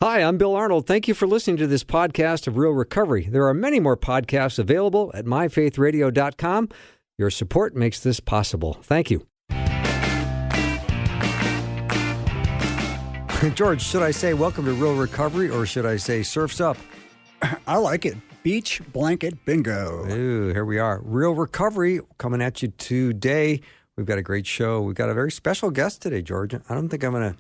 Hi, I'm Bill Arnold. Thank you for listening to this podcast of Real Recovery. There are many more podcasts available at myfaithradio.com. Your support makes this possible. Thank you. George, should I say welcome to Real Recovery or should I say surf's up? I like it. Beach blanket bingo. Ooh, here we are. Real Recovery coming at you today. We've got a great show. We've got a very special guest today, George. I don't think I'm going to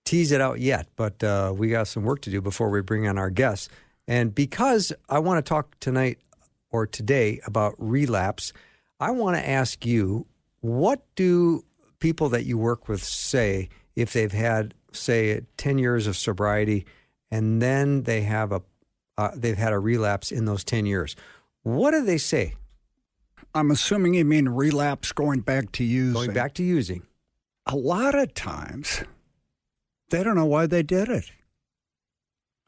tease it out yet, but we got some work to do before we bring on our guests. And because I want to talk tonight or today about relapse, I want to ask you, what do people that you work with say if they've had, say, 10 years of sobriety and then they have they've had a relapse in those 10 years? What do they say? I'm assuming you mean relapse going back to using. Going back to using. A lot of times, they don't know why they did it.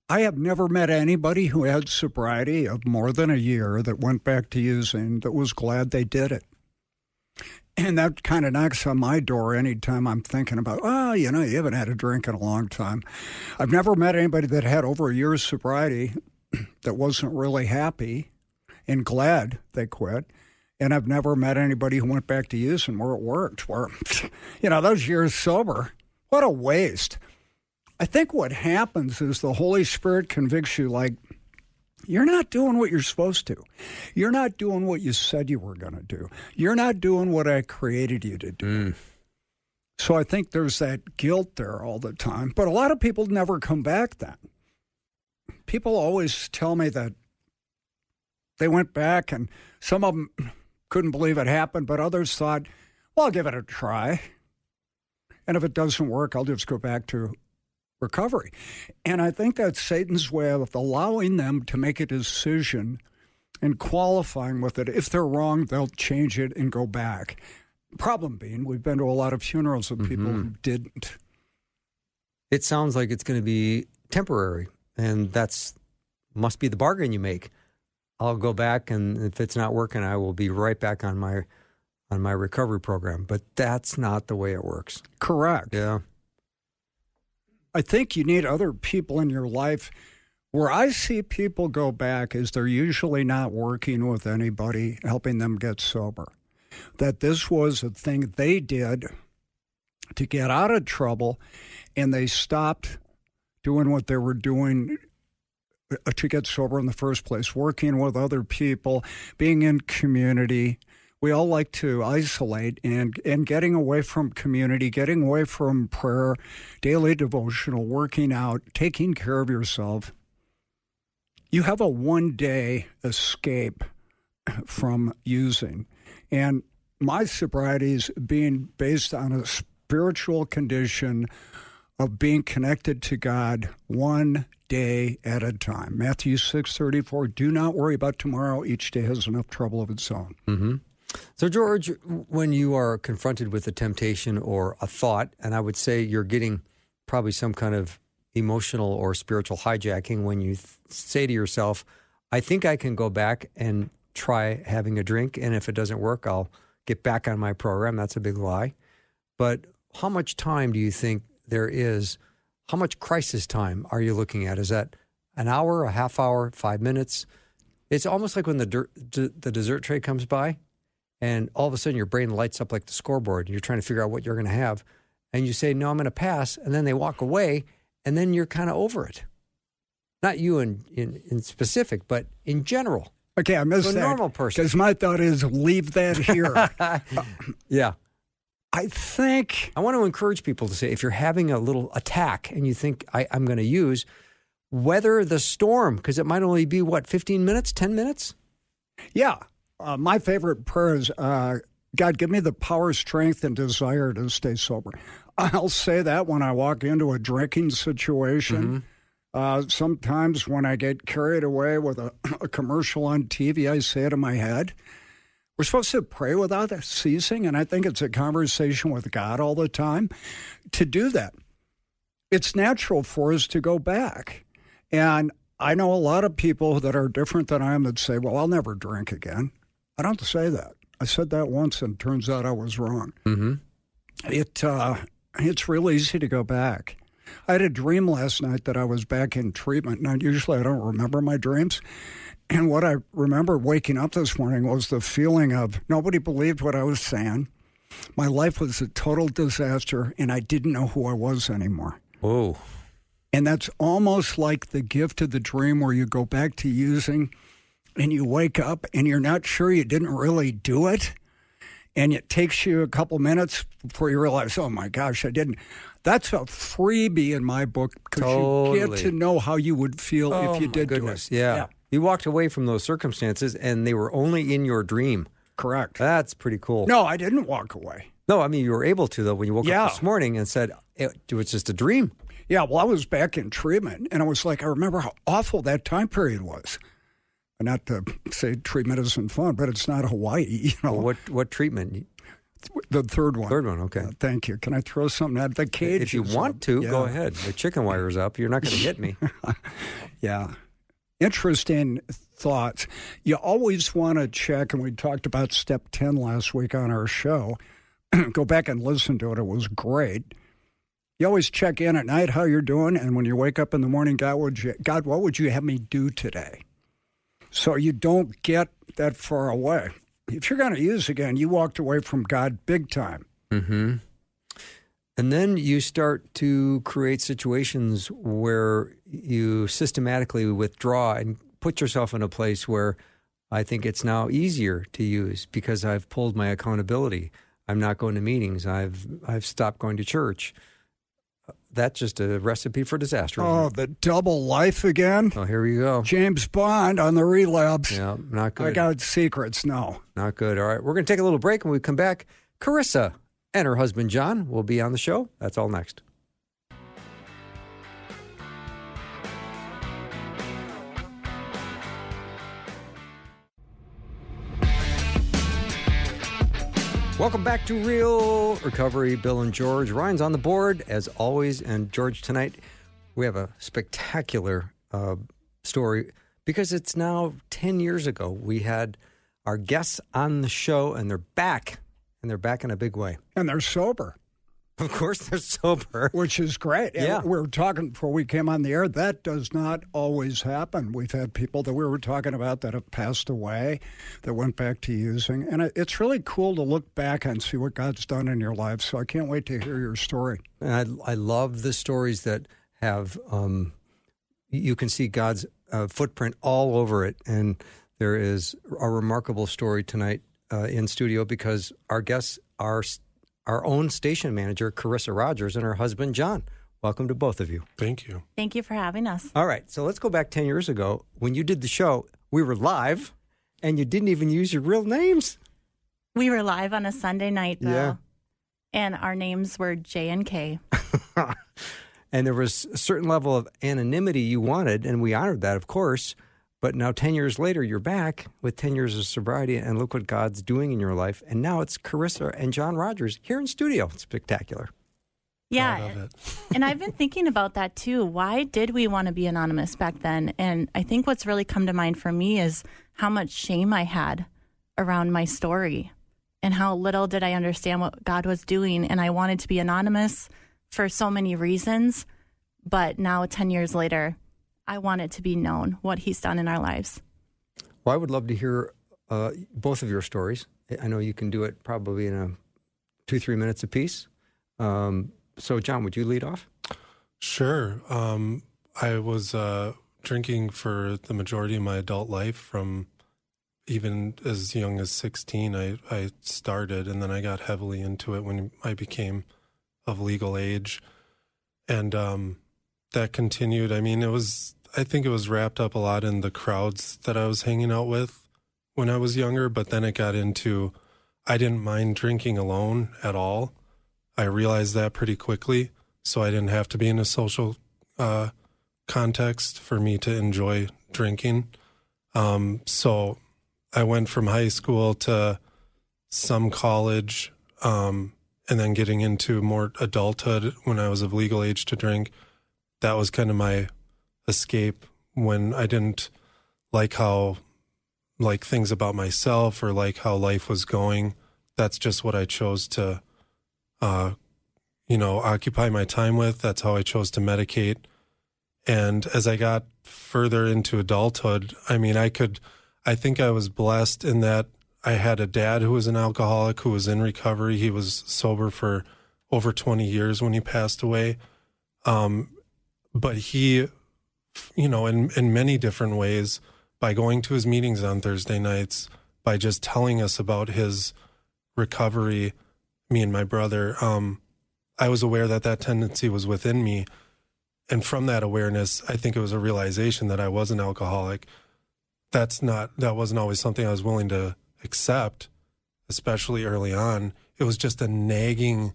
I have never met anybody who had sobriety of more than a year that went back to using that was glad they did it. And that kind of knocks on my door anytime I'm thinking about, you haven't had a drink in a long time. I've never met anybody that had over a year's sobriety that wasn't really happy and glad they quit. And I've never met anybody who went back to using where it worked, where, those years sober, what a waste. I think what happens is the Holy Spirit convicts you like, you're not doing what you're supposed to. You're not doing what you said you were going to do. You're not doing what I created you to do. So I think there's that guilt there all the time. But a lot of people never come back then. People always tell me that they went back and some of them couldn't believe it happened, but others thought, well, I'll give it a try. And if it doesn't work, I'll just go back to recovery. And I think that's Satan's way of allowing them to make a decision and qualifying with it. If they're wrong, they'll change it and go back. Problem being, we've been to a lot of funerals of people who didn't. It sounds like it's going to be temporary, and that's must be the bargain you make. I'll go back, and if it's not working, I will be right back on my recovery program. But that's not the way it works. Correct. Yeah. I think you need other people in your life. Where I see people go back is they're usually not working with anybody, helping them get sober. That this was a thing they did to get out of trouble, and they stopped doing what they were doing to get sober in the first place, working with other people, being in community. We all like to isolate, and getting away from community, getting away from prayer, daily devotional, working out, taking care of yourself. You have a one-day escape from using. And my sobriety is being based on a spiritual condition of being connected to God one day at a time. Matthew 6:34, do not worry about tomorrow. Each day has enough trouble of its own. Mm-hmm. So, George, when you are confronted with a temptation or a thought, and I would say you're getting probably some kind of emotional or spiritual hijacking when you say to yourself, I think I can go back and try having a drink, and if it doesn't work, I'll get back on my program. That's a big lie. But how much time do you think there is? How much crisis time are you looking at? Is that an hour, a half hour, 5 minutes? It's almost like when the dessert tray comes by, and all of a sudden your brain lights up like the scoreboard. You're trying to figure out what you're going to have. And you say, no, I'm going to pass. And then they walk away, and then you're kind of over it. Not you in specific, but in general. Okay, I missed that. A normal person. Because my thought is leave that here. Yeah. I think... I want to encourage people to say, if you're having a little attack and you think I'm going to use, weather the storm, because it might only be, 15 minutes, 10 minutes? Yeah. My favorite prayer is, God, give me the power, strength, and desire to stay sober. I'll say that when I walk into a drinking situation. Sometimes when I get carried away with a commercial on TV, I say it in my head. We're supposed to pray without ceasing, and I think it's a conversation with God all the time. To do that, it's natural for us to go back. And I know a lot of people that are different than I am that say, well, I'll never drink again. I don't say that. I said that once, and it turns out I was wrong. Mm-hmm. It's real easy to go back. I had a dream last night that I was back in treatment. Now, usually I don't remember my dreams. And what I remember waking up this morning was the feeling of nobody believed what I was saying. My life was a total disaster, and I didn't know who I was anymore. Whoa. And that's almost like the gift of the dream where you go back to using and you wake up and you're not sure you didn't really do it. And it takes you a couple minutes before you realize, oh my gosh, I didn't. That's a freebie in my book because you get to know how you would feel if you did do it. Yeah. You walked away from those circumstances and they were only in your dream. Correct. That's pretty cool. No, I didn't walk away. No, I mean, you were able to, though, when you woke up this morning and said it was just a dream. Yeah, well, I was back in treatment, and I was like, I remember how awful that time period was. Not to say treatment isn't fun, but it's not Hawaii, you know. Well, what treatment? The third one. Third one, okay. Thank you. Can I throw something at the cage? If you want to, go ahead. The chicken wire's up. You're not going to hit me. Yeah. Interesting thoughts. You always want to check, and we talked about step 10 last week on our show. Go back and listen to it. It was great. You always check in at night how you're doing, and when you wake up in the morning, God, what would you have me do today? So you don't get that far away. If you're going to use again, you walked away from God big time. Mm-hmm. And then you start to create situations where you systematically withdraw and put yourself in a place where I think it's now easier to use because I've pulled my accountability. I'm not going to meetings. I've stopped going to church. That's just a recipe for disaster. Oh, the double life again? Oh, here we go. James Bond on the relapse. Yeah, not good. I got secrets, no. Not good. All right, we're going to take a little break. When we come back, Karisa and her husband, John, will be on the show. That's all next. Welcome back to Real Recovery. Bill and George. Ryan's on the board, as always. And George, tonight we have a spectacular story because it's now 10 years ago. We had our guests on the show, and they're back. And they're back in a big way. And they're sober. Of course, they're sober. Which is great. Yeah. And we were talking before we came on the air. That does not always happen. We've had people that we were talking about that have passed away, that went back to using. And it's really cool to look back and see what God's done in your life. So I can't wait to hear your story. And I love the stories that have, you can see God's footprint all over it. And there is a remarkable story tonight in studio because our guests are our own station manager, Karisa Rogers, and her husband, John. Welcome to both of you. Thank you. Thank you for having us. All right, so let's go back 10 years ago. When you did the show, we were live, and you didn't even use your real names. We were live on a Sunday night, though, Yeah. and our names were J and K. And there was a certain level of anonymity you wanted, and we honored that, of course. But now 10 years later, you're back with 10 years of sobriety, and look what God's doing in your life. And now it's Karisa and John Rogers here in studio. It's spectacular. Yeah, and I've been thinking about that, too. Why did we want to be anonymous back then? And I think what's really come to mind for me is how much shame I had around my story and how little did I understand what God was doing. And I wanted to be anonymous for so many reasons. But now, 10 years later, I want it to be known what he's done in our lives. Well, I would love to hear both of your stories. I know you can do it probably in 2-3 minutes apiece. So, John, would you lead off? Sure. I was drinking for the majority of my adult life. From even as young as 16, I started, and then I got heavily into it when I became of legal age. And that continued. I mean, I think it was wrapped up a lot in the crowds that I was hanging out with when I was younger, but then it got into, I didn't mind drinking alone at all. I realized that pretty quickly, so I didn't have to be in a social context for me to enjoy drinking. So I went from high school to some college, and then getting into more adulthood when I was of legal age to drink. That was kind of my escape when I didn't like things about myself or like how life was going. That's just what I chose to, occupy my time with. That's how I chose to medicate. And as I got further into adulthood, I think I was blessed in that I had a dad who was an alcoholic, who was in recovery. He was sober for over 20 years when he passed away. But he, in many different ways, by going to his meetings on Thursday nights, by just telling us about his recovery, me and my brother, I was aware that tendency was within me. And from that awareness, I think it was a realization that I was an alcoholic. That wasn't always something I was willing to accept, especially early on. It was just a nagging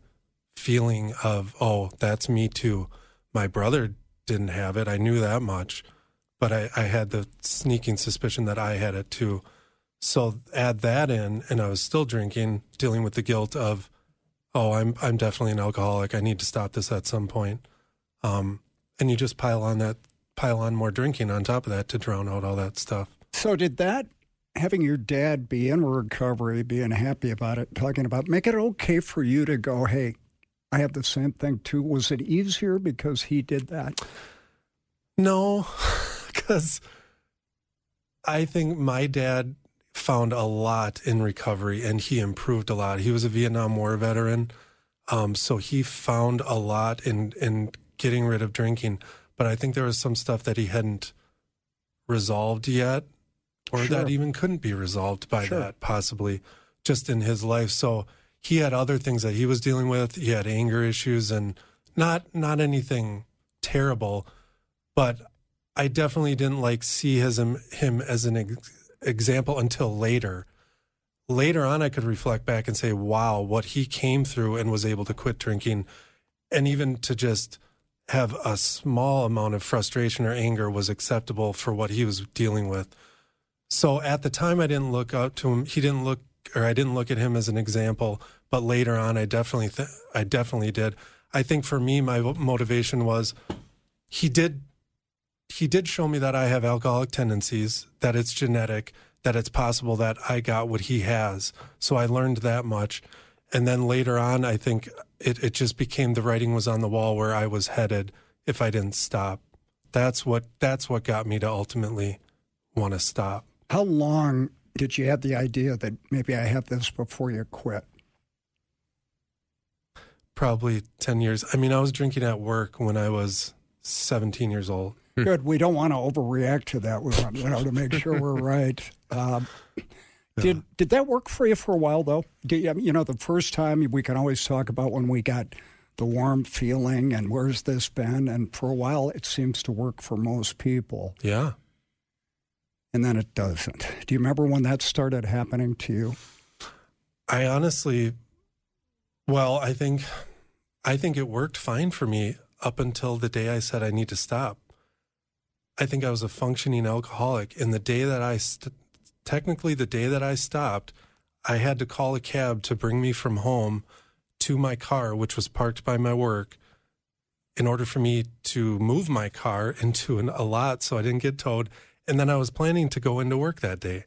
feeling of, oh, that's me too. My brother didn't have it. I knew that much, but I had the sneaking suspicion that I had it too. So add that in, and I was still drinking, dealing with the guilt of, oh, I'm definitely an alcoholic. I need to stop this at some point. And you just pile on more drinking on top of that to drown out all that stuff. So did that, having your dad be in recovery, being happy about it, talking about, make it okay for you to go, hey, I have the same thing too? Was it easier because he did that? No, because I think my dad found a lot in recovery and he improved a lot. He was a Vietnam War veteran, so he found a lot in getting rid of drinking. But I think there was some stuff that he hadn't resolved yet, or that even couldn't be resolved by that, possibly, just in his life. So he had other things that he was dealing with. He had anger issues, and not anything terrible, but I definitely didn't see him as an example until later. Later on, I could reflect back and say, wow, what he came through and was able to quit drinking, and even to just have a small amount of frustration or anger was acceptable for what he was dealing with. So at the time, I didn't look up to him. I didn't look at him as an example. But later on, I definitely did. I think for me, my motivation was he did show me that I have alcoholic tendencies, that it's genetic, that it's possible that I got what he has. So I learned that much. And then later on, I think it just became the writing was on the wall where I was headed if I didn't stop. That's what got me to ultimately want to stop. How long did you have the idea that maybe I have this before you quit? Probably 10 years. I mean, I was drinking at work when I was 17 years old. Good. We don't want to overreact to that. We want to make sure we're right. Did that work for you for a while, though? The first time, we can always talk about when we got the warm feeling and where's this been? And for a while, it seems to work for most people. Yeah. And then it doesn't. Do you remember when that started happening to you? I honestly, I think it worked fine for me up until the day I said I need to stop. I think I was a functioning alcoholic. And the day that technically the day that I stopped, I had to call a cab to bring me from home to my car, which was parked by my work, in order for me to move my car into a lot so I didn't get towed. And then I was planning to go into work that day.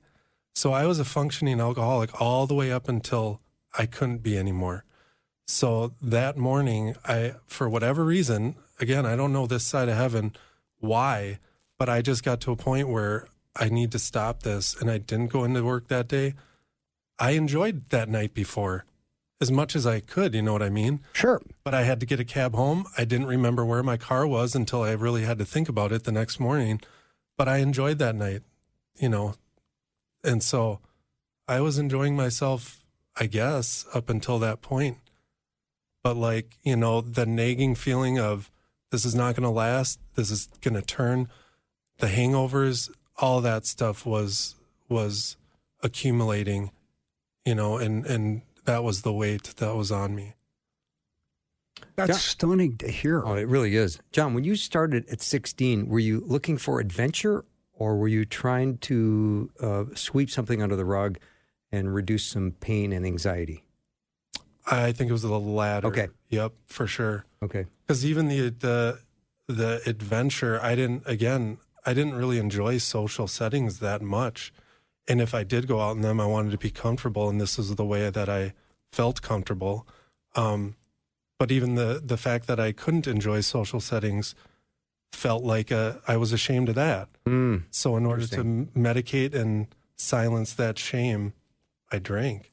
So I was a functioning alcoholic all the way up until I couldn't be anymore. So that morning, for whatever reason, again, I don't know this side of heaven why, but I just got to a point where I need to stop this, and I didn't go into work that day. I enjoyed that night before as much as I could, you know what I mean? Sure. But I had to get a cab home. I didn't remember where my car was until I really had to think about it the next morning. But I enjoyed that night, and so I was enjoying myself, I guess, up until that point. But the nagging feeling of this is not going to last, this is going to turn, the hangovers, all that stuff was accumulating, and that was the weight that was on me. That's stunning to hear. Oh, it really is. John, when you started at 16, were you looking for adventure, or were you trying to sweep something under the rug and reduce some pain and anxiety? I think it was the latter. Okay. Yep, for sure. Okay. Because even the adventure, I didn't really enjoy social settings that much. And if I did go out in them, I wanted to be comfortable, and this is the way that I felt comfortable. But even the fact that I couldn't enjoy social settings felt like I was ashamed of that. So in order to medicate and silence that shame, I drank.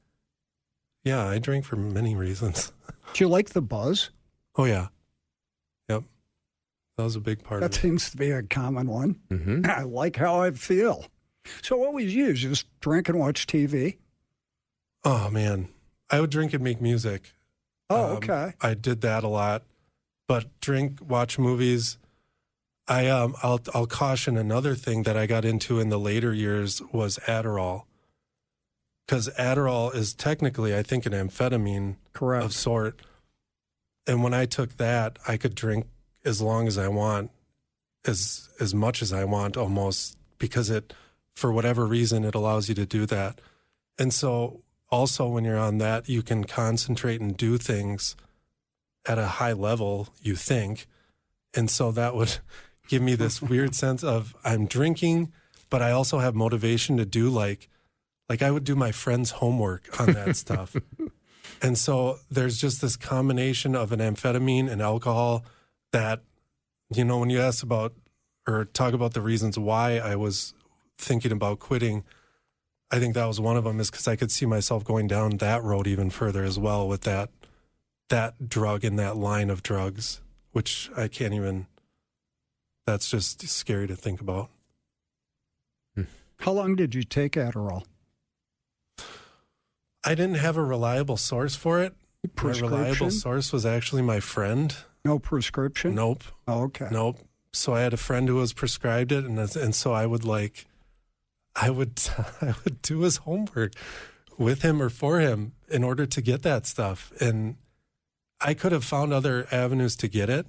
Yeah, I drank for many reasons. Do you like the buzz? Oh, yeah. Yep. That was a big part of That it. seems to be a common one. Mm-hmm. I like how I feel. So what would you just drink and watch TV? Oh, man. I would drink and make music. Oh, okay. I did that a lot. But drink, watch movies. I'll caution another thing that I got into in the later years was Adderall. Because Adderall is technically, I think, an amphetamine Correct. of sort. And when I took that, I could drink as long as I want, as much as I want almost, because it, for whatever reason, it allows you to do that. And so also when you're on that, you can concentrate and do things at a high level, you think. And so that would give me this weird sense of I'm drinking, but I also have motivation to do like I would do my friend's homework on that stuff. And so there's just this combination of an amphetamine and alcohol that, you know, when you ask about or talk about the reasons why I was thinking about quitting, I think that was one of them, is because I could see myself going down that road even further as well with that drug and that line of drugs, which I can't even, that's just scary to think about. How long did you take Adderall? I didn't have a reliable source for it. My reliable source was actually my friend. No prescription? Nope. Oh, okay. Nope. So I had a friend who was prescribed it, and so I would I would do his homework with him or for him in order to get that stuff. And I could have found other avenues to get it.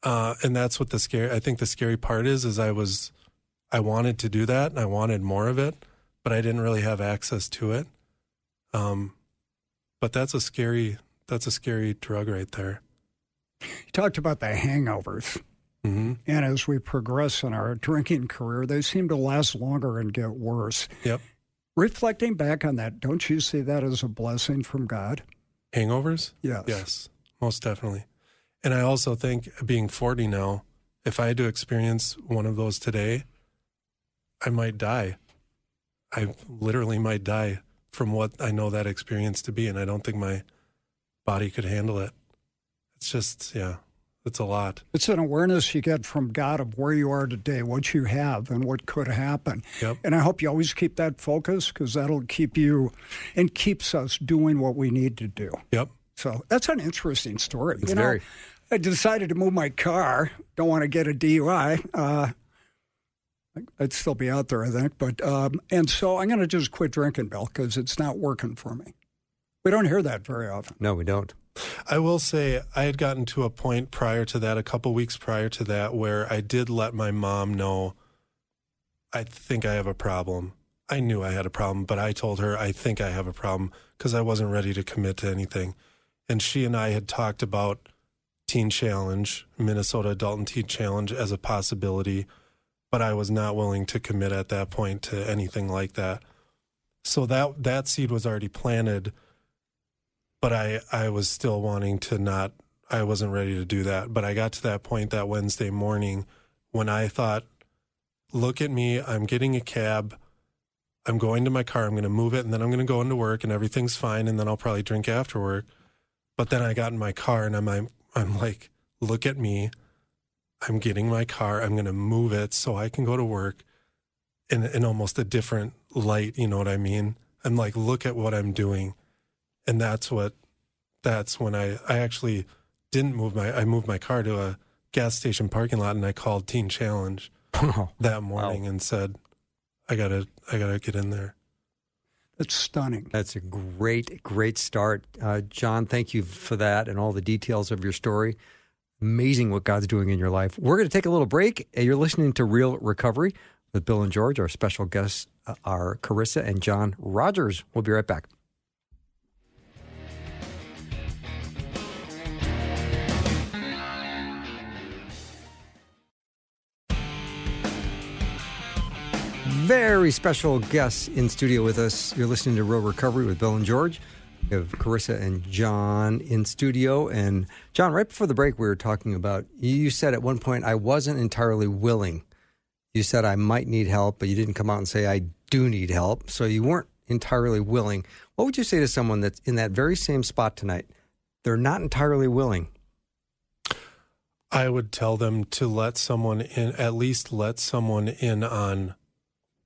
And that's what I think the scary part is I wanted to do that and I wanted more of it, but I didn't really have access to it. But that's a scary drug right there. You talked about the hangovers. Mm-hmm. And as we progress in our drinking career, they seem to last longer and get worse. Yep. Reflecting back on that, don't you see that as a blessing from God? Hangovers? Yes. Yes, most definitely. And I also think, being 40 now, if I had to experience one of those today, I might die. I literally might die from what I know that experience to be, and I don't think my body could handle it. It's just, yeah, it's a lot. It's an awareness you get from God of where you are today, what you have, and what could happen. Yep. And I hope you always keep that focus, because that'll keep you and keeps us doing what we need to do. Yep. So that's an interesting story. It's very. I decided to move my car. Don't want to get a DUI. I'd still be out there, I think. But and so I'm going to just quit drinking, Bill, because it's not working for me. We don't hear that very often. No, we don't. I will say I had gotten to a point prior to that, a couple weeks prior to that, where I did let my mom know, I think I have a problem. I knew I had a problem, but I told her I think I have a problem because I wasn't ready to commit to anything. And she and I had talked about Teen Challenge, Minnesota Adult and Teen Challenge, as a possibility, but I was not willing to commit at that point to anything like that. So that seed was already planted, but I was still wanting to not, I wasn't ready to do that. But I got to that point that Wednesday morning when I thought, look at me, I'm getting a cab, I'm going to my car, I'm going to move it, and then I'm going to go into work, and everything's fine, and then I'll probably drink after work. But then I got in my car, and I'm like, look at me, I'm getting my car, I'm going to move it so I can go to work in almost a different light, you know what I mean? I'm like, look at what I'm doing. And that's when I actually didn't I moved my car to a gas station parking lot, and I called Teen Challenge that morning and said, I gotta get in there. That's stunning. That's a great start. John, thank you for that and all the details of your story. Amazing what God's doing in your life. We're going to take a little break. You're listening to Real Recovery with Bill and George. Our special guests are Karisa and John Rogers. We'll be right back. Very special guests in studio with us. You're listening to Real Recovery with Bill and George. We have Karisa and John in studio. And John, right before the break, we were talking about, you said at one point, I wasn't entirely willing. You said I might need help, but you didn't come out and say I do need help. So you weren't entirely willing. What would you say to someone that's in that very same spot tonight? They're not entirely willing. I would tell them to let someone in, at least let someone in on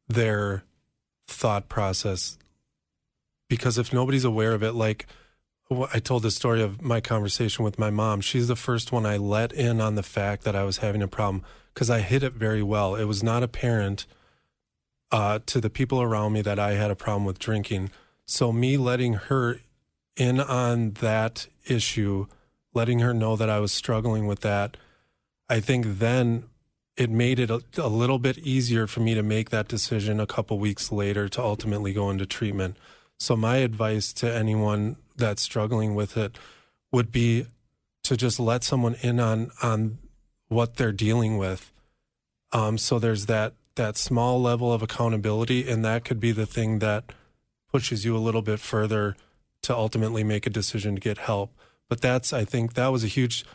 their thought process. Because if nobody's aware of it, like I told the story of my conversation with my mom, she's the first one I let in on the fact that I was having a problem because I hid it very well. It was not apparent to the people around me that I had a problem with drinking. So me letting her in on that issue, letting her know that I was struggling with that, I think then it made it a little bit easier for me to make that decision a couple weeks later to ultimately go into treatment. So my advice to anyone that's struggling with it would be to just let someone in on what they're dealing with. So there's that small level of accountability, and that could be the thing that pushes you a little bit further to ultimately make a decision to get help. But I think that was a huge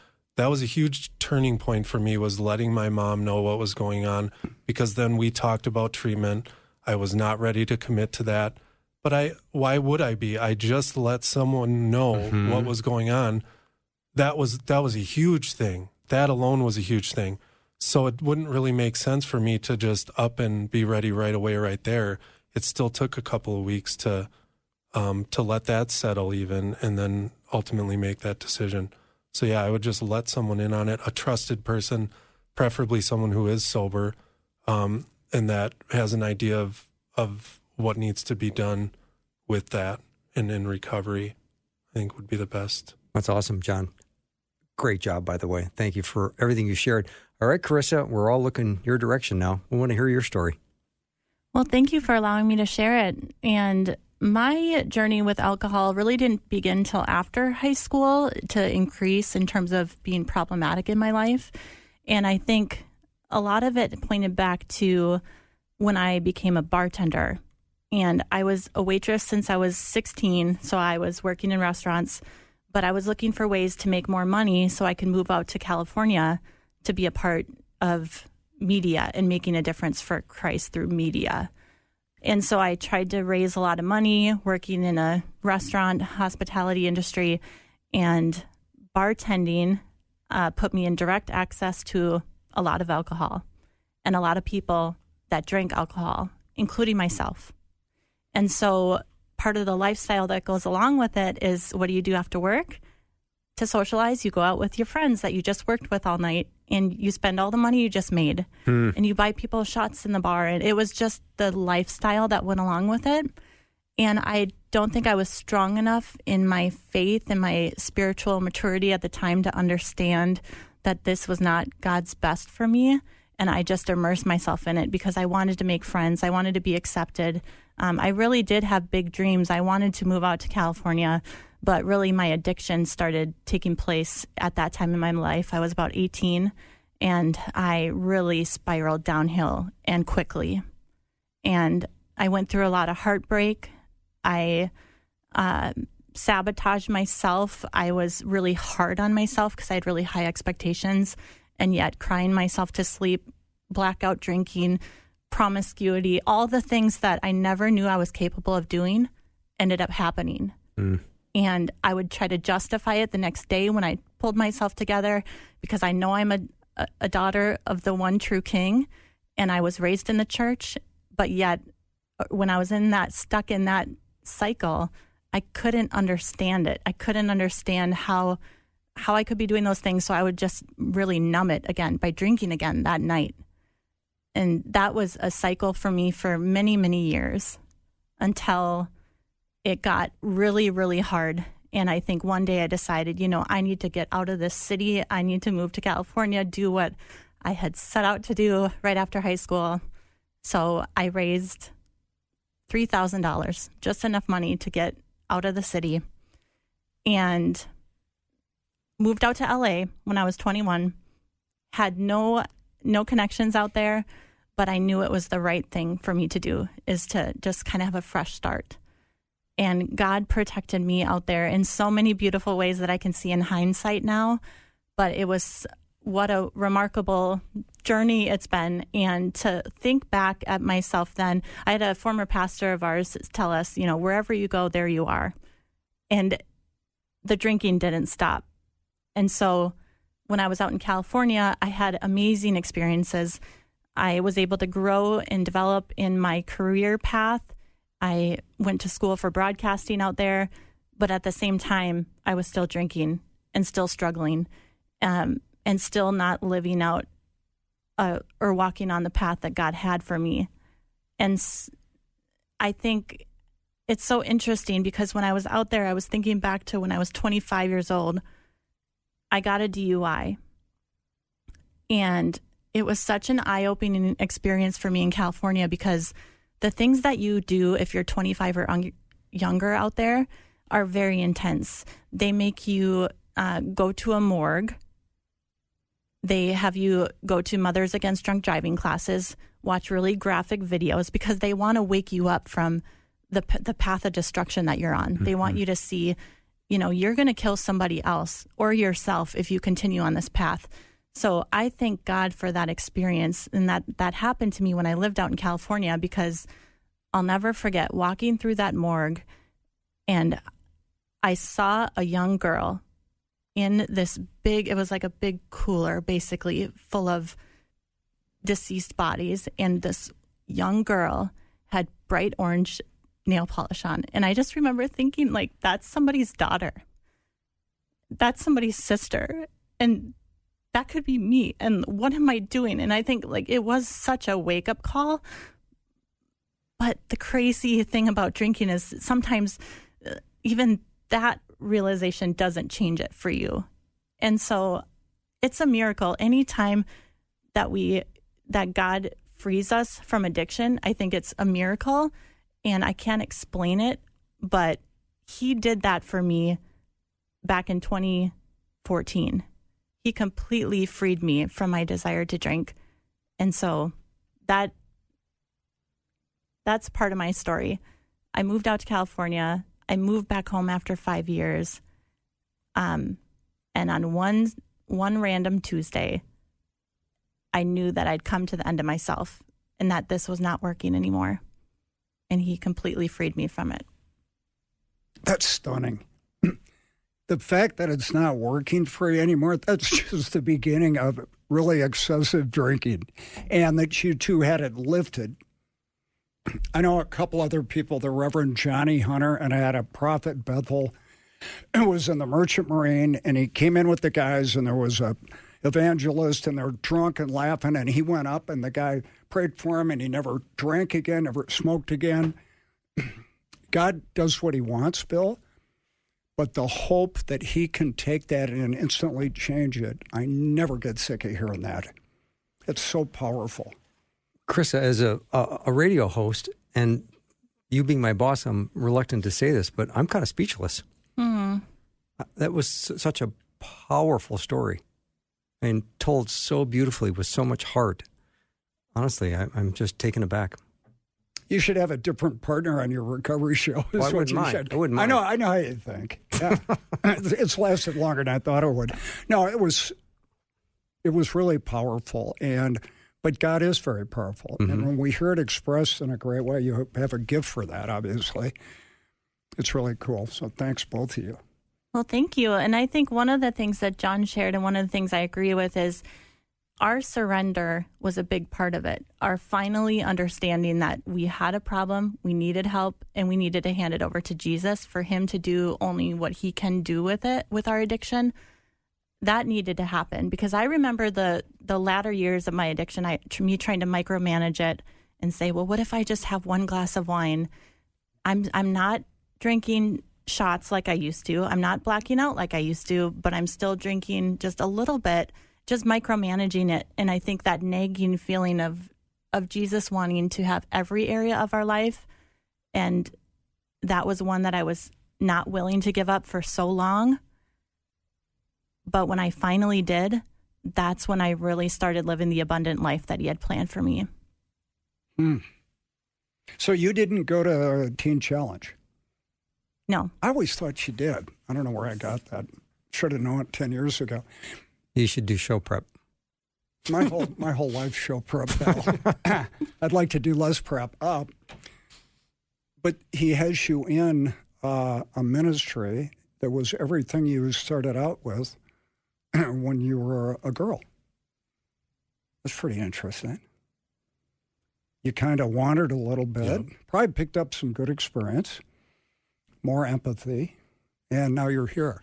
turning point for me, was letting my mom know what was going on, because then we talked about treatment. I was not ready to commit to that. But why would I be? I just let someone know what was going on. That was a huge thing. That alone was a huge thing. So it wouldn't really make sense for me to just up and be ready right away, right there. It still took a couple of weeks to let that settle even, and then ultimately make that decision. So yeah, I would just let someone in on it, a trusted person, preferably someone who is sober, and that has an idea of what needs to be done with that and in recovery, I think would be the best. That's awesome, John. Great job, by the way. Thank you for everything you shared. All right, Karisa, we're all looking your direction now. We want to hear your story. Well, thank you for allowing me to share it. And my journey with alcohol really didn't begin till after high school to increase in terms of being problematic in my life. And I think a lot of it pointed back to when I became a bartender. And I was a waitress since I was 16, so I was working in restaurants, but I was looking for ways to make more money so I could move out to California to be a part of media and making a difference for Christ through media. And so I tried to raise a lot of money working in a restaurant, hospitality industry, and bartending put me in direct access to a lot of alcohol and a lot of people that drink alcohol, including myself. And so part of the lifestyle that goes along with it is, what do you do after work? To socialize, you go out with your friends that you just worked with all night, and you spend all the money you just made, and you buy people shots in the bar. And it was just the lifestyle that went along with it. And I don't think I was strong enough in my faith and my spiritual maturity at the time to understand that this was not God's best for me. And I just immersed myself in it because I wanted to make friends. I wanted to be accepted. I really did have big dreams. I wanted to move out to California, but really my addiction started taking place at that time in my life. I was about 18, and I really spiraled downhill and quickly. And I went through a lot of heartbreak. I sabotaged myself. I was really hard on myself because I had really high expectations, and yet crying myself to sleep, blackout drinking, promiscuity, all the things that I never knew I was capable of doing ended up happening. And I would try to justify it the next day when I pulled myself together, because I know I'm a daughter of the one true King, and I was raised in the church. But yet when I was stuck in that cycle, I couldn't understand it. I couldn't understand how I could be doing those things. So I would just really numb it again by drinking again that night. And that was a cycle for me for many, many years, until it got really, really hard. And I think one day I decided, I need to get out of this city. I need to move to California, do what I had set out to do right after high school. So I raised $3,000, just enough money to get out of the city, and moved out to LA when I was 21. Had no connections out there, but I knew it was the right thing for me to do, is to just kind of have a fresh start. And God protected me out there in so many beautiful ways that I can see in hindsight now. But it was what a remarkable journey it's been. And to think back at myself then, I had a former pastor of ours tell us, wherever you go, there you are. And the drinking didn't stop. And so when I was out in California, I had amazing experiences. I was able to grow and develop in my career path. I went to school for broadcasting out there, but at the same time, I was still drinking and still struggling, and still not living out or walking on the path that God had for me. And I think it's so interesting because when I was out there, I was thinking back to when I was 25 years old. I got a DUI, and it was such an eye-opening experience for me in California because the things that you do if you're 25 or younger out there are very intense. They make you go to a morgue. They have you go to Mothers Against Drunk Driving classes, watch really graphic videos because they want to wake you up from the path of destruction that you're on. Mm-hmm. They want you to see, you're going to kill somebody else or yourself if you continue on this path. So I thank God for that experience, and that happened to me when I lived out in California, because I'll never forget walking through that morgue, and I saw a young girl in this it was like a big cooler, basically, full of deceased bodies, and this young girl had bright orange nail polish on. And I just remember thinking, like, that's somebody's daughter. That's somebody's sister. And that could be me. And what am I doing? And I think, like, it was such a wake-up call. But the crazy thing about drinking is sometimes even that realization doesn't change it for you. And so it's a miracle. Anytime that God frees us from addiction, I think it's a miracle. And I can't explain it, but he did that for me back in 2014. He completely freed me from my desire to drink. And so that's part of my story. I moved out to California. I moved back home after 5 years. And on one random Tuesday, I knew that I'd come to the end of myself and that this was not working anymore. And he completely freed me from it. That's stunning. The fact that it's not working for you anymore, that's just the beginning of really excessive drinking. And that you two had it lifted. I know a couple other people, the Reverend Johnny Hunter, and I had a prophet, Bethel, who was in the Merchant Marine, and he came in with the guys, and there was a evangelist, and they're drunk and laughing, and he went up, and the guy prayed for him, and he never drank again, never smoked again. God does what he wants, Bill. But the hope that he can take that and instantly change it, I never get sick of hearing that. It's so powerful. Karisa, as a radio host, and you being my boss, I'm reluctant to say this, but I'm kind of speechless. Mm-hmm. That was such a powerful story, and told so beautifully with so much heart. Honestly, I'm just taken aback. You should have a different partner on your recovery show. Well, I wouldn't mind. I wouldn't mind. I know how you think. Yeah. It's lasted longer than I thought it would. No, it was really powerful, but God is very powerful. Mm-hmm. And when we hear it expressed in a great way, you have a gift for that, obviously. It's really cool. So thanks, both of you. Well, thank you. And I think one of the things that John shared, and one of the things I agree with, is our surrender was a big part of it. Our finally understanding that we had a problem, we needed help, and we needed to hand it over to Jesus for him to do only what he can do with it, with our addiction. That needed to happen, because I remember the latter years of my addiction, me trying to micromanage it and say, well, what if I just have one glass of wine? I'm not drinking shots like I used to. I'm not blacking out like I used to, but I'm still drinking just a little bit, just micromanaging it. And I think that nagging feeling of Jesus wanting to have every area of our life, and that was one that I was not willing to give up for so long. But when I finally did, that's when I really started living the abundant life that he had planned for me. So you didn't go to a teen challenge? No. I always thought she did. I don't know where I got that. Should have known it 10 years ago. You should do show prep. My whole life show prep. I'd like to do less prep. But he has you in a ministry that was everything you started out with when you were a girl. That's pretty interesting. You kind of wandered a little bit, probably picked up some good experience, more empathy, and now you're here.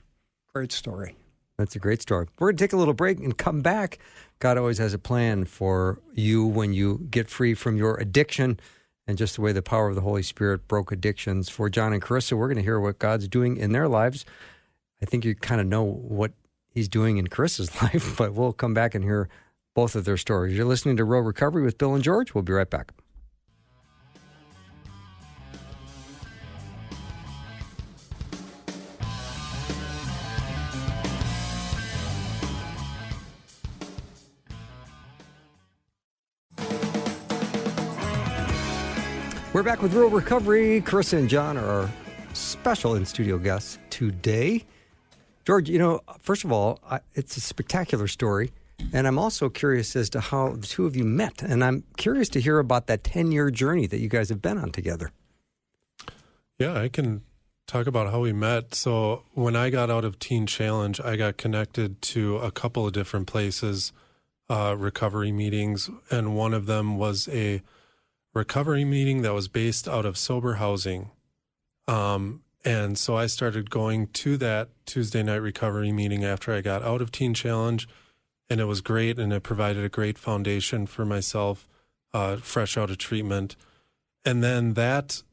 Great story. That's a great story. We're going to take a little break and come back. God always has a plan for you when you get free from your addiction and just the way the power of the Holy Spirit broke addictions. For John and Karisa, we're going to hear what God's doing in their lives. I think you kind of know what he's doing in Karisa's life, but we'll come back and hear both of their stories. You're listening to Real Recovery with Bill and George. We'll be right back. We're back with Real Recovery. Karisa and John are our special in-studio guests today. George, first of all, it's a spectacular story, and I'm also curious as to how the two of you met, and I'm curious to hear about that 10-year journey that you guys have been on together. Yeah, I can talk about how we met. So when I got out of Teen Challenge, I got connected to a couple of different places, recovery meetings, and one of them was a recovery meeting that was based out of sober housing. And so I started going to that Tuesday night recovery meeting after I got out of Teen Challenge, and it was great, and it provided a great foundation for myself, fresh out of treatment. And then that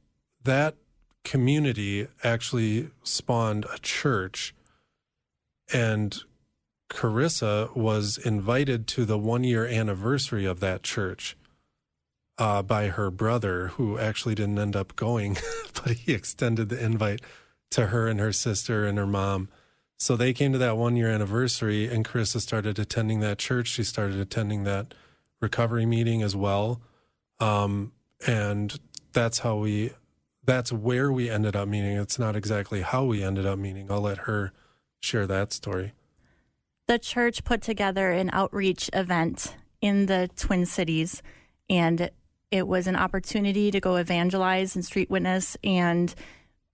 community actually spawned a church, and Karisa was invited to the 1-year anniversary of that church by her brother, who actually didn't end up going, but he extended the invite to her and her sister and her mom. So they came to that 1-year anniversary, and Karisa started attending that church. She started attending that recovery meeting as well. And that's where we ended up meeting. It's not exactly how we ended up meeting. I'll let her share that story. The church put together an outreach event in the Twin Cities, and it was an opportunity to go evangelize and street witness, and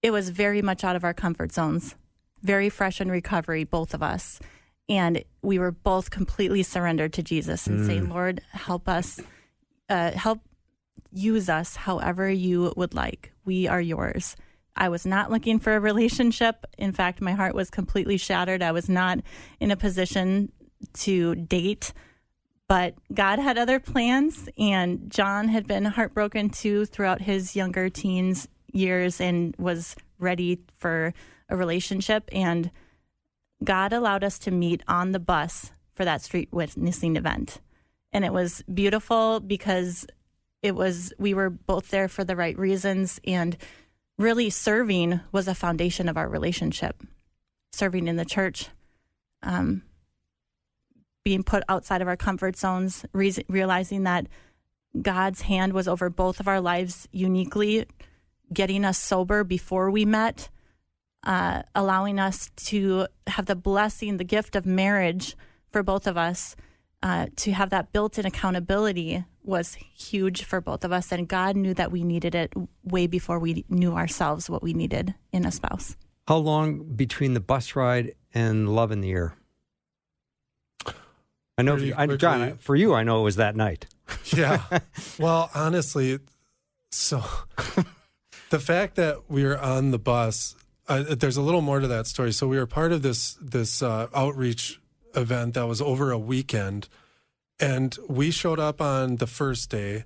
it was very much out of our comfort zones, very fresh in recovery, both of us. And we were both completely surrendered to Jesus and saying, Lord, help us, help use us however you would like. We are yours. I was not looking for a relationship. In fact, my heart was completely shattered. I was not in a position to date. But God had other plans, and John had been heartbroken too throughout his younger teens years and was ready for a relationship. And God allowed us to meet on the bus for that street witnessing event. And it was beautiful because we were both there for the right reasons, and really serving was a foundation of our relationship. Serving in the church, being put outside of our comfort zones, realizing that God's hand was over both of our lives uniquely, getting us sober before we met, allowing us to have the blessing, the gift of marriage for both of us, to have that built-in accountability was huge for both of us. And God knew that we needed it way before we knew ourselves what we needed in a spouse. How long between the bus ride and love in the air? I know, John, for you, I know it was that night. Yeah. Well, honestly, so the fact that we were on the bus, there's a little more to that story. So we were part of this outreach event that was over a weekend, and we showed up on the first day.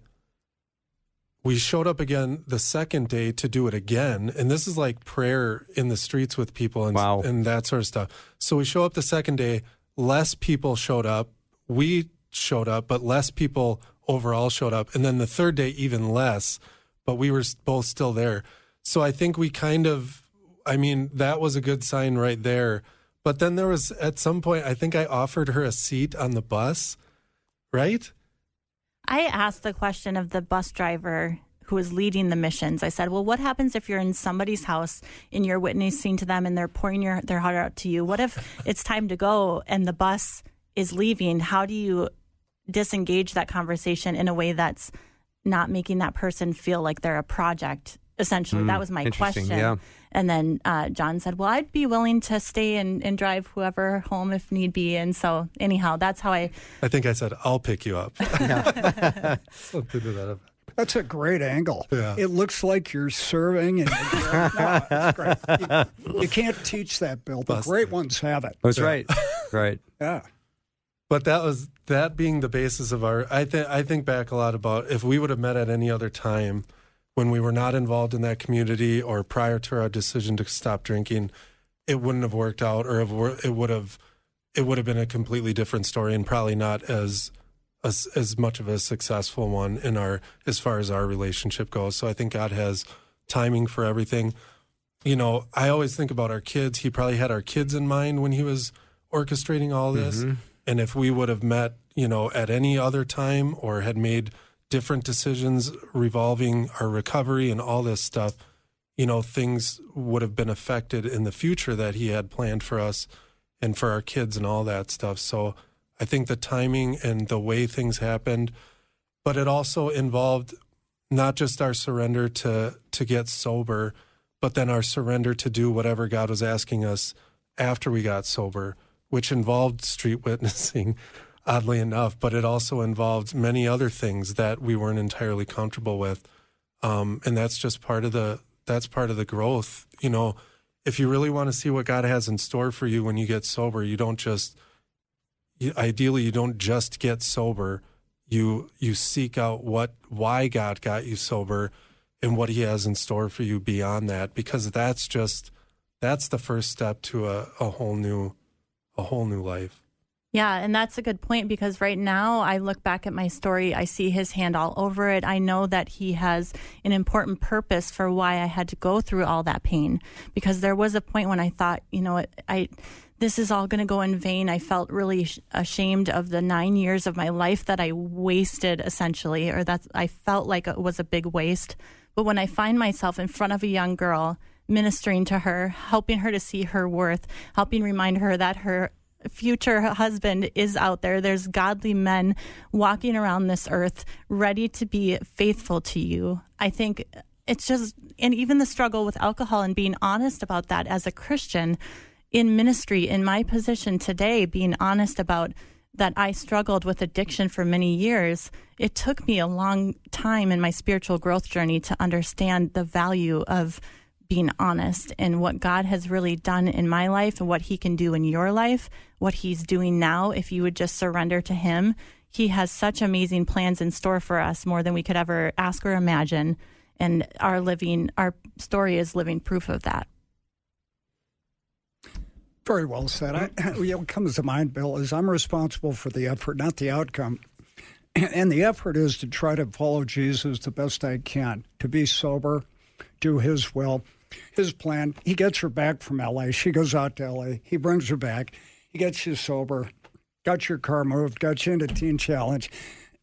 We showed up again the second day to do it again, and this is like prayer in the streets with people and that sort of stuff. So we show up the second day, less people showed up. We showed up, but less people overall showed up. And then the third day, even less, but we were both still there. So I think we that was a good sign right there. But then there was, at some point, I think I offered her a seat on the bus, right? I asked the question of the bus driver, who was leading the missions. I said, well, what happens if you're in somebody's house and you're witnessing to them and they're pouring their heart out to you? What if it's time to go and the bus is leaving? How do you disengage that conversation in a way that's not making that person feel like they're a project? Essentially, that was my question. Yeah. And then John said, well, I'd be willing to stay and drive whoever home if need be. And so anyhow, that's how I think I said, I'll pick you up. Something to that effect. That's a great angle. Yeah. It looks like you're serving. And it's great. You can't teach that, Bill. The great ones have it. That's right. Right. Yeah. But that being the basis of our, I think back a lot about if we would have met at any other time when we were not involved in that community or prior to our decision to stop drinking, it wouldn't have worked out, or it would have been a completely different story and probably not as much of a successful one as far as our relationship goes. So I think God has timing for everything. You know, I always think about our kids. He probably had our kids in mind when he was orchestrating all this. Mm-hmm. And if we would have met, you know, at any other time or had made different decisions revolving our recovery and all this stuff, you know, things would have been affected in the future that he had planned for us and for our kids and all that stuff. So I think the timing and the way things happened, but it also involved not just our surrender to get sober, but then our surrender to do whatever God was asking us after we got sober, which involved street witnessing, oddly enough, but it also involved many other things that we weren't entirely comfortable with. And that's just part of the growth. You know, if you really want to see what God has in store for you when you get sober, ideally you don't just get sober. You seek out why God got you sober and what he has in store for you beyond that, because that's the first step to a whole new life. Yeah, and that's a good point, because right now I look back at my story, I see his hand all over it. I know that he has an important purpose for why I had to go through all that pain, because there was a point when I thought, you know, this is all going to go in vain. I felt really ashamed of the 9 years of my life that I wasted, essentially, or that I felt like it was a big waste. But when I find myself in front of a young girl, ministering to her, helping her to see her worth, helping remind her that her future husband is out there. There's godly men walking around this earth ready to be faithful to you. I think it's just, and even the struggle with alcohol and being honest about that as a Christian in ministry, in my position today, being honest about that I struggled with addiction for many years. It took me a long time in my spiritual growth journey to understand the value of being honest and what God has really done in my life and what he can do in your life, what he's doing now. If you would just surrender to him, he has such amazing plans in store for us, more than we could ever ask or imagine. And our story is living proof of that. Very well said. What comes to mind, Bill, is I'm responsible for the effort, not the outcome. And the effort is to try to follow Jesus the best I can, to be sober, do his will, his plan. He gets her back from L.A. She goes out to L.A. He brings her back. He gets you sober, got your car moved, got you into Teen Challenge.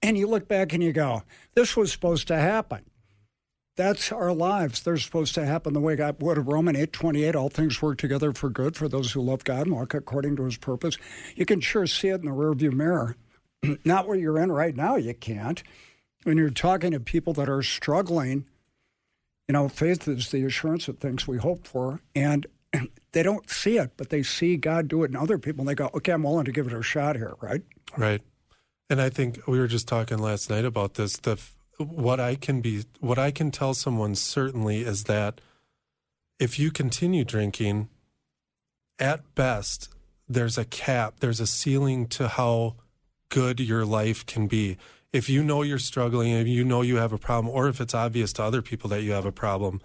And you look back and you go, this was supposed to happen. That's our lives. They're supposed to happen the way God would. Romans 8:28, all things work together for good for those who love God and walk according to his purpose. You can sure see it in the rearview mirror. Not where you're in right now, you can't. When you're talking to people that are struggling, you know, faith is the assurance of things we hope for, and they don't see it, but they see God do it in other people, and they go, okay, I'm willing to give it a shot here, right? Right. And I think we were just talking last night about this. What I can tell someone certainly is that if you continue drinking, at best, there's a cap, there's a ceiling to how good your life can be. If you know you're struggling, if you know you have a problem, or if it's obvious to other people that you have a problem,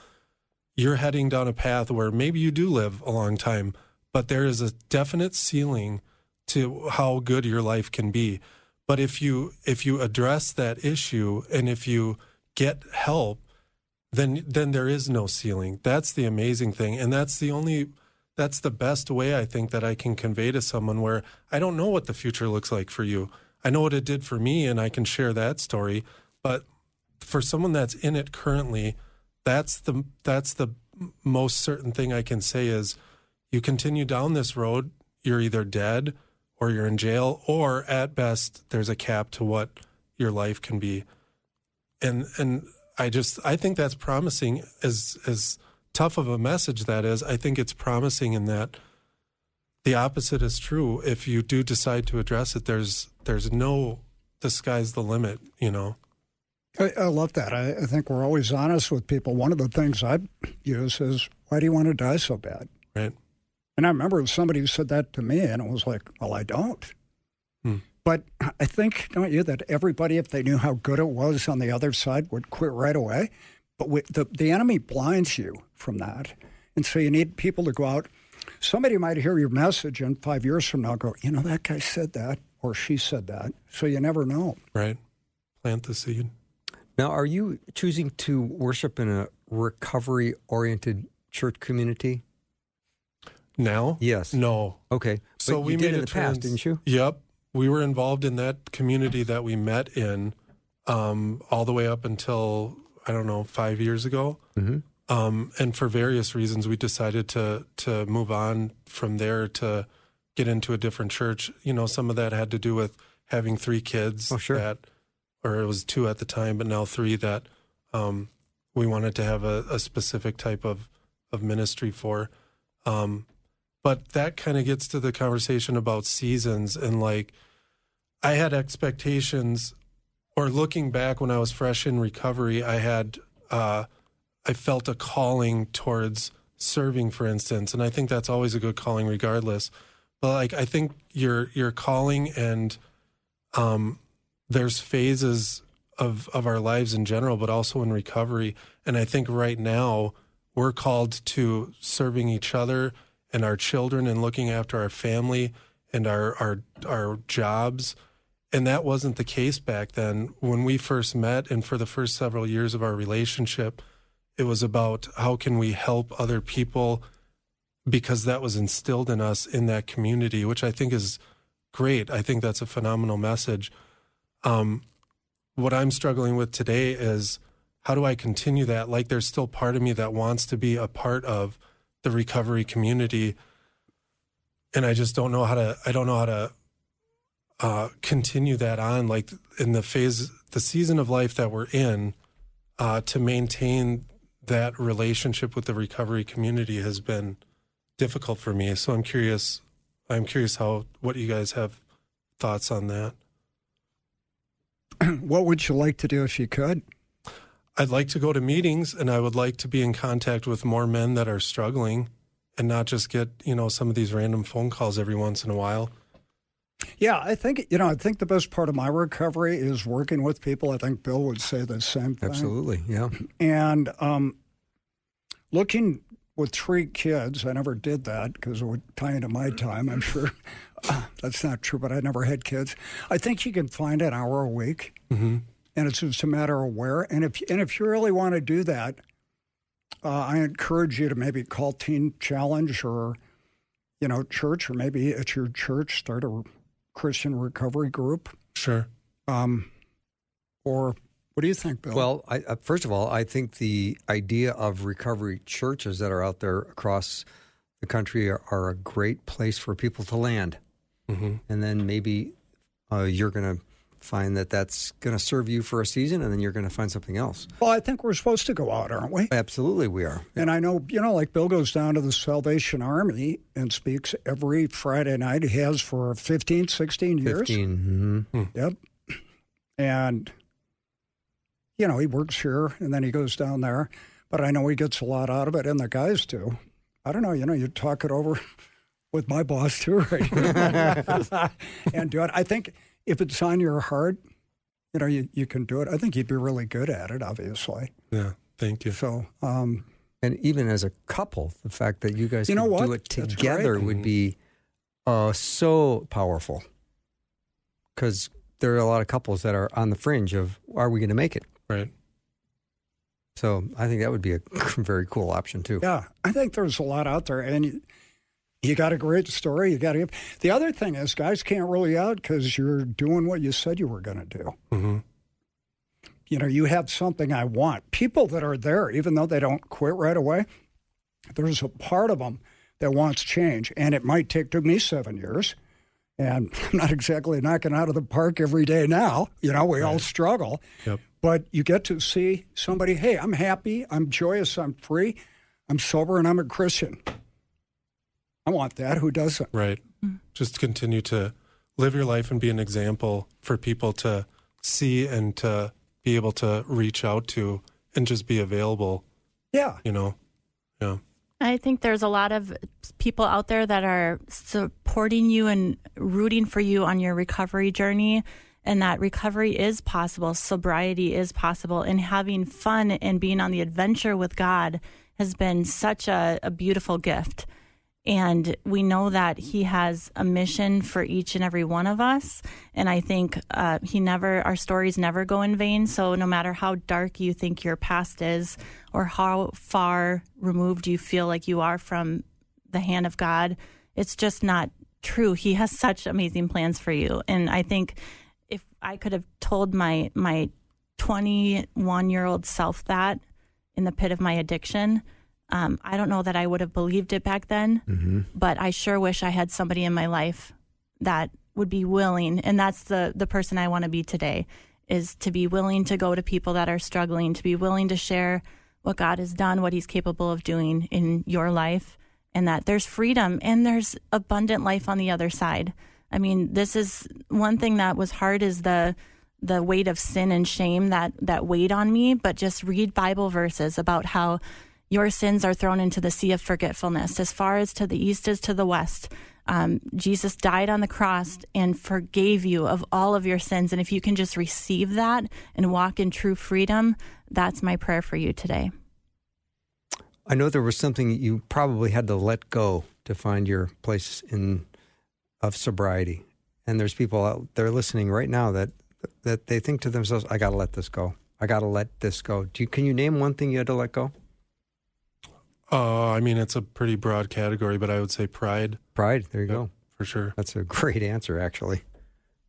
you're heading down a path where maybe you do live a long time, but there is a definite ceiling to how good your life can be. But if you address that issue and if you get help, then there is no ceiling. That's the amazing thing. And that's the best way I think that I can convey to someone, where I don't know what the future looks like for you. I know what it did for me, and I can share that story. But for someone that's in it currently, that's the most certain thing I can say is you continue down this road, you're either dead or you're in jail, or at best there's a cap to what your life can be. And I think that's promising. As tough of a message that is, I think it's promising in that the opposite is true. If you do decide to address it, there's no the sky's the limit, you know. I love that. I think we're always honest with people. One of the things I use is, why do you want to die so bad? Right. And I remember somebody who said that to me, and it was like, well, I don't. But I think, don't you, that everybody, if they knew how good it was on the other side, would quit right away. But the enemy blinds you from that. And so you need people to go out. Somebody might hear your message and 5 years from now go, you know, that guy said that or she said that. So you never know. Right. Plant the seed. Now, are you choosing to worship in a recovery-oriented church community? Now? Yes. No. Okay. So but we you made did in a the past, didn't you? Yep. We were involved in that community that we met in all the way up until, 5 years ago. Mm-hmm. And for various reasons, we decided to move on from there to get into a different church. You know, some of that had to do with having 3 kids. Oh, sure. Or it was 2 at the time, but now 3 that we wanted to have a specific type of ministry for. But that kind of gets to the conversation about seasons. And like, I had expectations, or looking back when I was fresh in recovery, I felt a calling towards serving, for instance. And I think that's always a good calling regardless. But like, I think your calling, and there's phases of our lives in general, but also in recovery. And I think right now we're called to serving each other and our children and looking after our family and our jobs. And that wasn't the case back then. When we first met, and for the first several years of our relationship, it was about how can we help other people, because that was instilled in us in that community, which I think is great. I think that's a phenomenal message. What I'm struggling with today is, how do I continue that? Like, there's still part of me that wants to be a part of the recovery community, and I just don't know how to continue that on, like in the season of life that we're in, to maintain that relationship with the recovery community has been difficult for me. So I'm curious what you guys have thoughts on that. What would you like to do if you could? I'd like to go to meetings, and I would like to be in contact with more men that are struggling, and not just get, some of these random phone calls every once in a while. Yeah, I think the best part of my recovery is working with people. I think Bill would say the same thing. Absolutely, yeah. And looking with 3 kids, I never did that because it would tie into my time, I'm sure. That's not true, but I never had kids. I think you can find an hour a week, and it's just a matter of where. And if you really want to do that, I encourage you to maybe call Teen Challenge or, church, or maybe at your church start a Christian recovery group. Sure. Or what do you think, Bill? Well, first of all, I think the idea of recovery churches that are out there across the country are a great place for people to land. Mm-hmm. And then maybe you're going to find that that's going to serve you for a season, and then you're going to find something else. Well, I think we're supposed to go out, aren't we? Absolutely, we are. And I know, like Bill goes down to the Salvation Army and speaks every Friday night. He has for 15, 16 years. 15. Mm-hmm. Yep. And, he works here, and then he goes down there. But I know he gets a lot out of it, and the guys do. I don't know, you talk it over with my boss, too, right? And do it. I think if it's on your heart, you can do it. I think you'd be really good at it, obviously. Yeah, thank you. So, and even as a couple, the fact that you guys can do it together would be so powerful. Because there are a lot of couples that are on the fringe of, are we going to make it? Right. So I think that would be a very cool option, too. Yeah, I think there's a lot out there. And you got a great story. The other thing is, guys can't rule you out because you're doing what you said you were going to do. Mm-hmm. You have something I want. People that are there, even though they don't quit right away, there's a part of them that wants change. And it might take to me 7 years. And I'm not exactly knocking out of the park every day now. We all struggle. Yep. But you get to see somebody, hey, I'm happy, I'm joyous, I'm free, I'm sober, and I'm a Christian. I want that. Who doesn't? Right. Just continue to live your life and be an example for people to see and to be able to reach out to and just be available. Yeah. Yeah. I think there's a lot of people out there that are supporting you and rooting for you on your recovery journey, and that recovery is possible, sobriety is possible, and having fun and being on the adventure with God has been such a beautiful gift. And we know that he has a mission for each and every one of us. And I think our stories never go in vain. So no matter how dark you think your past is or how far removed you feel like you are from the hand of God, it's just not true. He has such amazing plans for you. And I think if I could have told my 21-year-old self that in the pit of my addiction, I don't know that I would have believed it back then, but I sure wish I had somebody in my life that would be willing, and that's the person I want to be today, is to be willing to go to people that are struggling, to be willing to share what God has done, what he's capable of doing in your life, and that there's freedom and there's abundant life on the other side. I mean, this is one thing that was hard is the weight of sin and shame that weighed on me, but just read Bible verses about how your sins are thrown into the sea of forgetfulness. As far as to the east is to the west, Jesus died on the cross and forgave you of all of your sins. And if you can just receive that and walk in true freedom, that's my prayer for you today. I know there was something you probably had to let go to find your place of sobriety. And there's people out there listening right now that they think to themselves, I got to let this go. I got to let this go. Can you name one thing you had to let go? I mean, it's a pretty broad category, but I would say pride. Pride, there you go. For sure. That's a great answer, actually.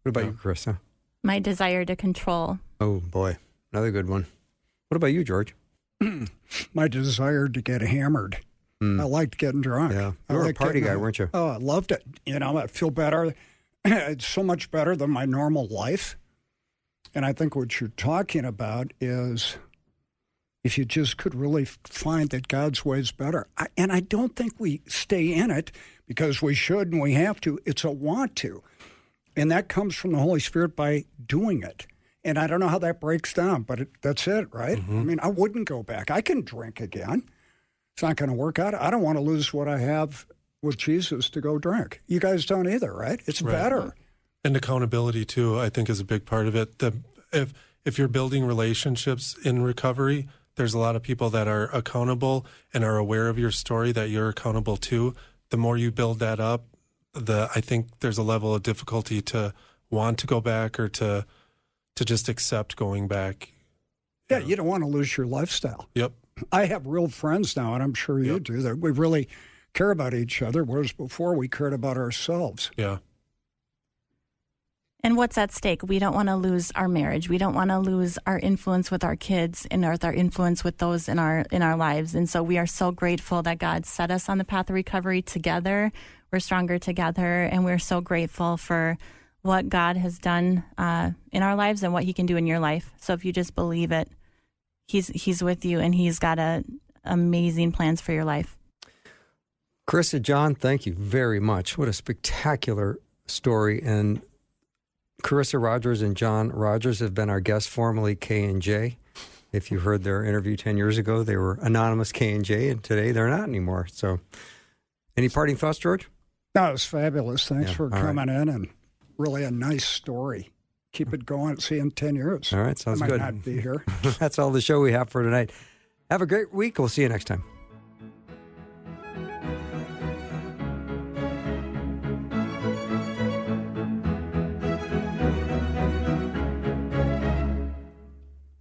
What about you, Karisa? My desire to control. Oh, boy. Another good one. What about you, George? My desire to get hammered. I liked getting drunk. Yeah. You were a party guy, weren't you? Oh, I loved it. I feel better. It's so much better than my normal life. And I think what you're talking about is if you just could really find that God's way is better. And I don't think we stay in it because we should and we have to. It's a want to. And that comes from the Holy Spirit by doing it. And I don't know how that breaks down, but that's it, right? I mean, I wouldn't go back. I can drink again. It's not going to work out. I don't want to lose what I have with Jesus to go drink. You guys don't either, right? It's better. And accountability, too, I think is a big part of it. If you're building relationships in recovery, there's a lot of people that are accountable and are aware of your story that you're accountable to. The more you build that up, I think there's a level of difficulty to want to go back or to just accept going back. Yeah, you don't want to lose your lifestyle. Yep. I have real friends now, and I'm sure you do, that we really care about each other, whereas before we cared about ourselves. Yeah. And what's at stake? We don't want to lose our marriage. We don't want to lose our influence with our kids and our influence with those in our lives. And so we are so grateful that God set us on the path of recovery together. We're stronger together, and we're so grateful for what God has done in our lives and what he can do in your life. So if you just believe it, he's with you, and he's got amazing plans for your life. Karisa, John, thank you very much. What a spectacular story. And Karisa Rogers and John Rogers have been our guests, formerly K&J. If you heard their interview 10 years ago, they were anonymous K&J, and today they're not anymore. So any parting thoughts, George? No, it was fabulous. Thanks for coming in, and really a nice story. Keep it going. See you in 10 years. All right, sounds good. I might not be here. That's all the show we have for tonight. Have a great week. We'll see you next time.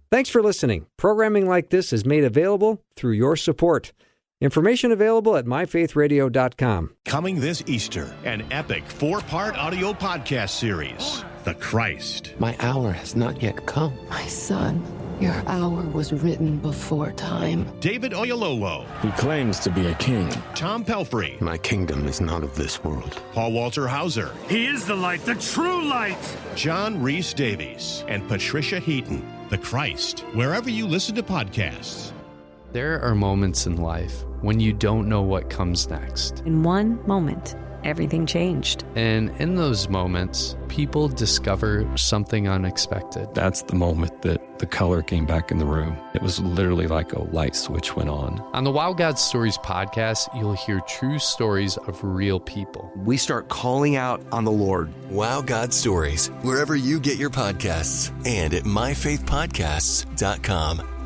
Thanks for listening. Programming like this is made available through your support. Information available at myfaithradio.com. Coming this Easter, an epic 4-part audio podcast series, The Christ. My hour has not yet come. My son Your hour was written before time. David Oyelowo. He claims to be a king. Tom Pelphrey. My kingdom is not of this world. Paul Walter Hauser. He is the light, the true light. John Rhys Davies. And Patricia Heaton. The Christ. Wherever you listen to podcasts. There are moments in life when you don't know what comes next. In one moment, everything changed. And in those moments, people discover something unexpected. That's the moment that the color came back in the room. It was literally like a light switch went on. On the Wow God Stories podcast, you'll hear true stories of real people. We start calling out on the Lord. Wow God Stories, wherever you get your podcasts and at myfaithpodcasts.com.